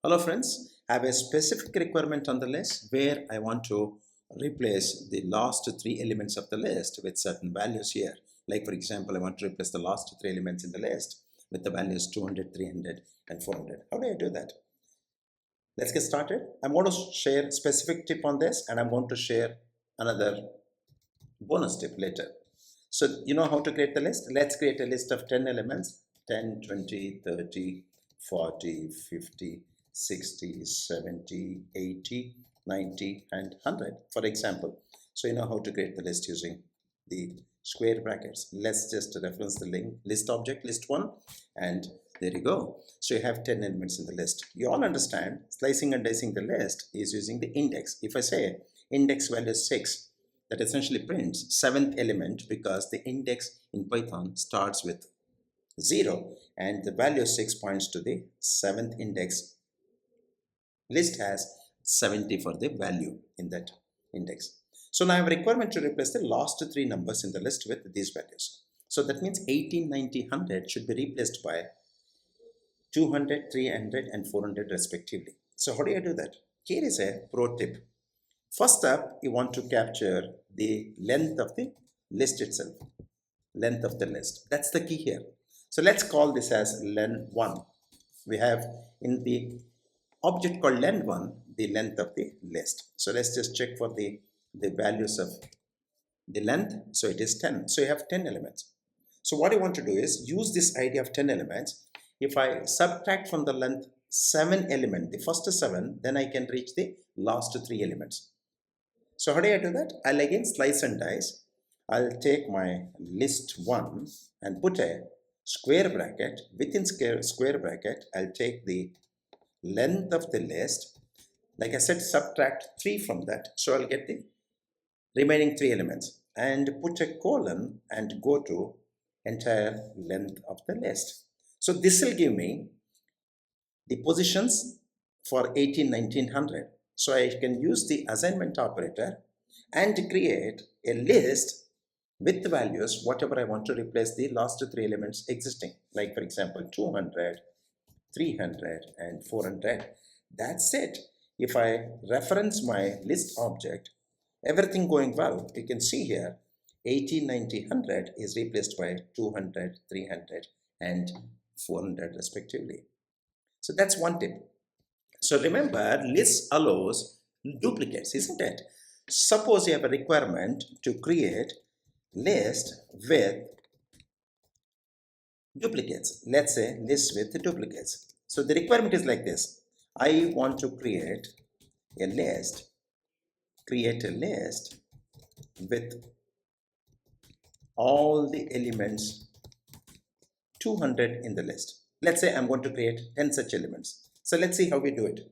Hello friends, I have a specific requirement on the list where I want to replace the last three elements of the list with certain values here. Like for example, I want to replace the last three elements in the list with the values 200, 300 and 400. How do I do that? Let's get started. I'm going to share specific tip on this and I'm going to share another bonus tip later. So you know how to create the list? Let's create a list of 10 elements, 10, 20, 30, 40, 50, 60, 70, 80, 90 and 100 for example. So you know how to create the list using the square brackets. Let's just reference the link list object list1 and there you go. So you have 10 elements in the list. You all understand slicing and dicing the list is using the index. If I say index value is 6, that essentially prints seventh element because the index in Python starts with 0 and the value 6 points to the seventh index. List has 70 for the value in that index. So now I have a requirement to replace the last three numbers in the list with these values. So that means 18, 90, 100 should be replaced by 200, 300 and 400 respectively. So how do I do that? Here is a pro tip. First up, you want to capture the length of the list itself, length of the list. That's the key here. So let's call this as len1. We have in the object called len1 the length of the list. So let's just check for the values of the length. So it is 10. So you have 10 elements. So what I want to do is use this idea of 10 elements. If I subtract from the length 7 element, the first 7, then I can reach the last 3 elements. So how do I do that? I'll again slice and dice. I'll take my list 1 and put a square bracket. Within square bracket, I'll take the length of the list. Like I said, subtract 3 from that. So I'll get the remaining 3 elements and put a colon and go to entire length of the list. So this will give me the positions for 18, 19, 100. So I can use the assignment operator and create a list with the values whatever I want to replace the last 3 elements existing. Like for example 200, 300 and 400. That's it. If I reference my list object, everything going well, you can see here 80, 90, 100 is replaced by 200, 300 and 400 respectively. So that's one tip. So remember, list allows duplicates, isn't it? Suppose you have a requirement to create list with duplicates. Let's say list with duplicates. So the requirement is like this. I want to create a list with all the elements 200 in the list. Let's say I'm going to create 10 such elements. So let's see how we do it.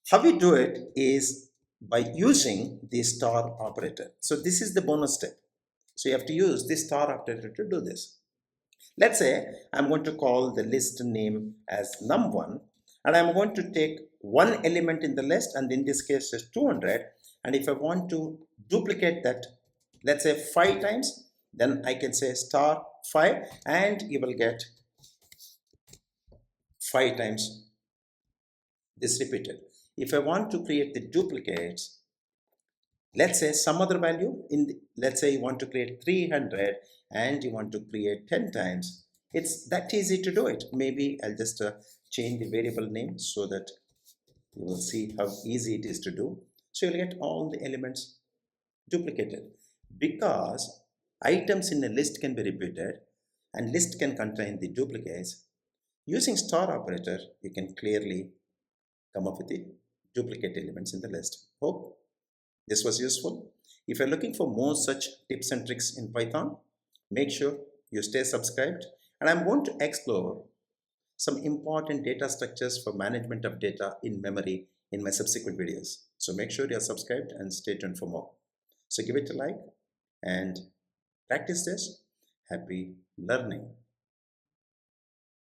How we do it is by using the star operator. So this is the bonus step. So you have to use the star operator to do this. Let's say I'm going to call the list name as num1 and I'm going to take one element in the list and in this case is 200, and if I want to duplicate that, let's say 5 times, then I can say star 5 and you will get 5 times this repeated. If I want to create the duplicates, let's say some other value let's say you want to create 300 and you want to create 10 times, it's that easy to do it. Maybe I'll just change the variable name so that you will see how easy it is to do. So you'll get all the elements duplicated because items in a list can be repeated and list can contain the duplicates. Using star operator, you can clearly come up with the duplicate elements in the list. Hope this was useful. If you're looking for more such tips and tricks in Python, make sure you stay subscribed, and I'm going to explore some important data structures for management of data in memory in my subsequent videos. So make sure you're subscribed and stay tuned for more. So give it a like and practice this. Happy learning.